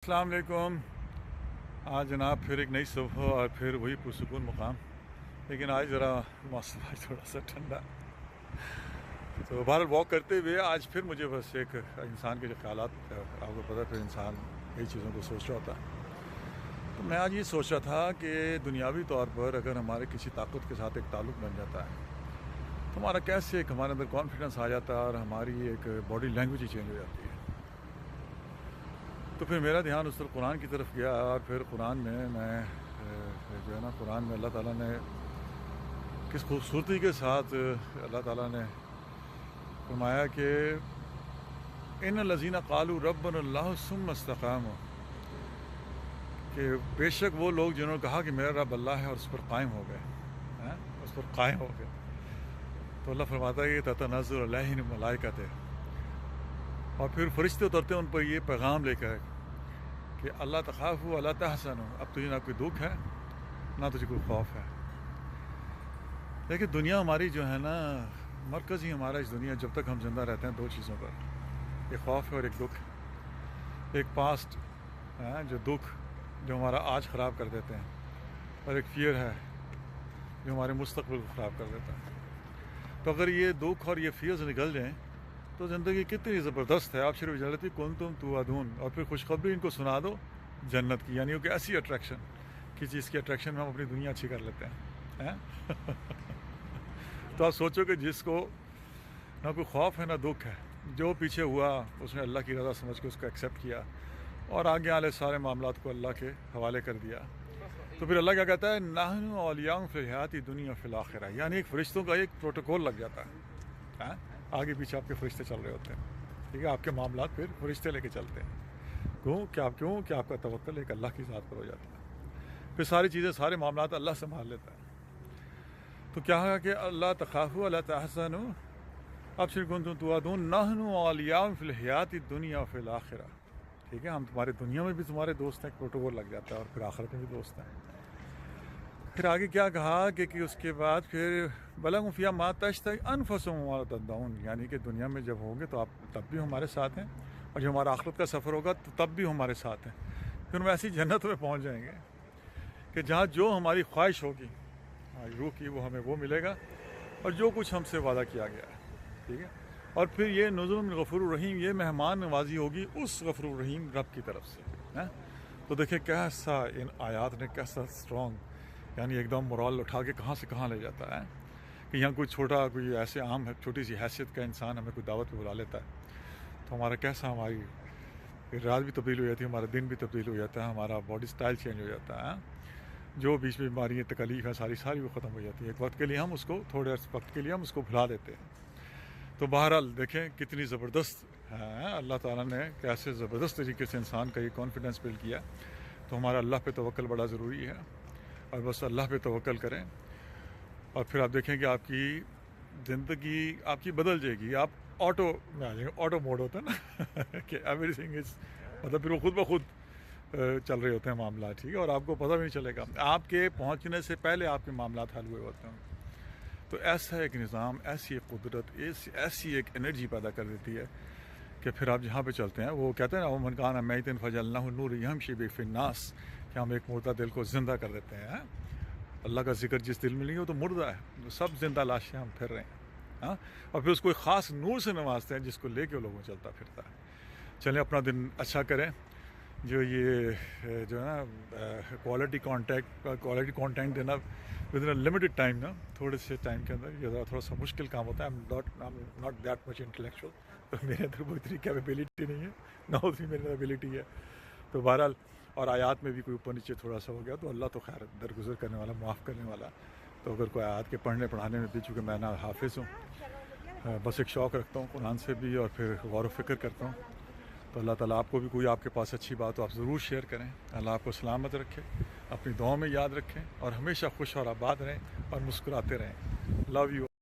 अस्सलाम वालेकुम। आज जनाब फिर एक नई सुबह और फिर वही पुरसुकून मुकाम, लेकिन आज ज़रा मौसम आज थोड़ा सा ठंडा। तो बाहर वॉक करते हुए आज फिर मुझे बस एक इंसान के जो ख्यालात, आपको पता है फिर इंसान कई चीज़ों को सोच रहा होता है। तो मैं आज ये सोच रहा था कि दुनियावी तौर पर अगर हमारे किसी ताकत के साथ एक ताल्लुक़ बन जाता है तो हमारा कैसे एक हमारे अंदर कॉन्फिडेंस आ जाता है और हमारी एक बॉडी लैंग्वेज ही चेंज हो जाती है। तो फिर मेरा ध्यान उस तरफ कुरान की तरफ गया और फिर कुरान में मैं जो है ना, कुरान में अल्लाह ताला ने किस खूबसूरती के साथ अल्लाह ताला ने फरमाया कि इन लज़ीना क़ालू रब्बुनाल्लाहु सुम्मा इस्तक़ामू, कि बेशक वो लोग जिन्होंने कहा कि मेरा रब अल्लाह है और उस पर कायम हो गए, हैं उस पर कायम हो गए। तो अल्लाह फरमाता है कि ततनज़्ज़लु अलैहिम मलाइकते, और फिर फरिश्ते उतरते हैं उन पर ये पैगाम लेकर कि अल्लाह तख़ाफ़ू वला तहज़नू, अब तुझे ना कोई दुख है ना तुझे कोई खौफ है। देखिए दुनिया हमारी जो है ना, मरकज़ ही हमारा इस दुनिया जब तक हम ज़िंदा रहते हैं दो चीज़ों पर, एक खौफ है और एक दुख। एक पास्ट है जो दुख जो हमारा आज ख़राब कर देते हैं, और एक फ़ियर है जो हमारे मुस्तक़बिल को ख़राब कर देता है। तो अगर ये दुख और ये फ़ियर्स निकल जाएँ तो ज़िंदगी कितनी ज़बरदस्त है। आप सिर्फ जलती कुंतुम तुअदून, और फिर खुशखबरी इनको सुना दो जन्नत की, यानी कि ऐसी अट्रैक्शन कि चीज़ की अट्रैक्शन में हम अपनी दुनिया अच्छी कर लेते हैं तो आप सोचो कि जिसको ना कोई खौफ है ना दुख है, जो पीछे हुआ उसने अल्लाह की रज़ा समझ के उसको एक्सेप्ट किया और आगे वाले सारे मामलात को अल्लाह के हवाले कर दिया। तो फिर अल्लाह क्या कहता है, नहनु औलियाउकुम फिल हयाति दुनिया फिल आखिरा, यानी एक फरिश्तों का एक प्रोटोकॉल लग जाता है। आगे पीछे आपके फरिश्ते चल रहे होते हैं, ठीक है, आपके मामलात फिर फरिश्ते लेके चलते हैं। क्यों कि आपका तवक्कुल एक अल्लाह की ज़ात पर हो जाता है, फिर सारी चीज़ें सारे मामलात अल्लाह संभाल लेता है। तो क्या है कि अल्लाह तख़ाफ़ू वला तहज़नू अबशिर कुंतुम तुअदून नहनु औलियाउकुम फिल हयाति दुनिया फिल आखिरा, ठीक है, हम तुम्हारे दुनिया में भी तुम्हारे दोस्त हैं, प्रोटोकॉल लग जाता है, और फिर आखिरत में भी दोस्त हैं। फिर आगे क्या कहा कि उसके बाद फिर बलगू फ़िया मा तश्तही अनफुसुहुम व तदऊन, यानी कि दुनिया में जब होंगे तो आप तब भी हमारे साथ हैं, और जब हमारा आखिरत का सफ़र होगा तो तब भी हमारे साथ हैं। फिर हम ऐसी जन्नत में पहुंच जाएंगे कि जहाँ जो हमारी ख्वाहिश होगी हमारी रूह की वो हमें वो मिलेगा, और जो कुछ हमसे वादा किया गया है, ठीक है। और फिर ये नुज़ुलुम गफ़ूरुर रहीम, ये मेहमान नवाजी होगी उस गफ़ूरुर रहीम रब की तरफ से, हैं। तो देखिए कैसा इन आयात ने कैसा स्ट्रॉन्ग, यानी एकदम मोरल उठा के कहाँ से कहाँ ले जाता है कि यहाँ कोई छोटा कोई ऐसे आम है छोटी सी हैसियत का इंसान हमें कोई दावत पे बुला लेता है तो हमारा कैसा, हमारी रात भी तब्दील हो जाती है, हमारा दिन भी तब्दील हो जाता है, हमारा बॉडी स्टाइल चेंज हो जाता है, जो बीच में बीमारियाँ तकलीफ़ है सारी वो ख़त्म हो जाती है। एक वक्त के लिए हम उसको थोड़े वक्त के लिए हम उसको भुला देते हैं। तो बहरहाल देखें कितनी ज़बरदस्त है, अल्लाह ताला ने कैसे ज़बरदस्त तरीके से इंसान का ये कॉन्फिडेंस बिल्ड किया। तो हमारा अल्लाह पे तवक्ल बड़ा ज़रूरी है, और बस अल्लाह पे तवक्ल करें, और फिर आप देखें कि आपकी ज़िंदगी आपकी बदल जाएगी। आप ऑटो में आ जाएंगे, ऑटो मोड होता है ना कि एवरीथिंग इज़, मतलब फिर वो खुद ब खुद चल रहे होते हैं मामला, ठीक है, और आपको पता भी नहीं चलेगा, आपके पहुंचने से पहले आपके मामलात हल हुए होते हैं। तो ऐसा एक निज़ाम, ऐसी एक कुदरत, ऐसी एक एनर्जी पैदा कर देती है कि फिर आप जहाँ पे चलते हैं, वो कहते हैं ना, वो मन काना मैतिन फजअल्नाहु नूरन यमशी बिही फिन्नास, कि हम एक मुर्दा दिल को ज़िंदा कर देते हैं। अल्लाह का जिक्र जिस दिल में नहीं हो तो मुर्दा है, तो सब ज़िंदा लाशें हम फिर रहे हैं, हाँ, और फिर उसको एक ख़ास नूर से नवाजते हैं जिसको लेके वो लोगों चलता फिरता है। चलें अपना दिन अच्छा करें। जो ये जो है ना क्वालिटी कंटेंट देना विद इन लिमिटेड टाइम ना, थोड़े से टाइम के अंदर, ये थोड़ा सा मुश्किल काम होता है। I am not that much intellectual, तो मेरे अंदर कोई इतनी कैपेबिलिटी नहीं है, ना उतनी मेरी एबिलिटी है। तो बहरहाल, और आयात में भी कोई ऊपर नीचे थोड़ा सा हो गया तो अल्लाह तो खैर दरगुजर करने वाला, माफ़ करने वाला। तो अगर कोई आयात के पढ़ने पढ़ाने में भी, चूँकि मैं ना हाफिज़ हूँ, बस एक शौक़ रखता हूँ कुरान से भी, और फिर गौर व फ़िक्र करता हूँ। तो अल्लाह ताला आपको भी कोई आपके पास अच्छी बात हो आप ज़रूर शेयर करें। अल्लाह आपको सलामत रखे, अपनी दुआओं में याद रखें, और हमेशा खुश और आबाद रहें और मुस्कुराते रहें। Love you.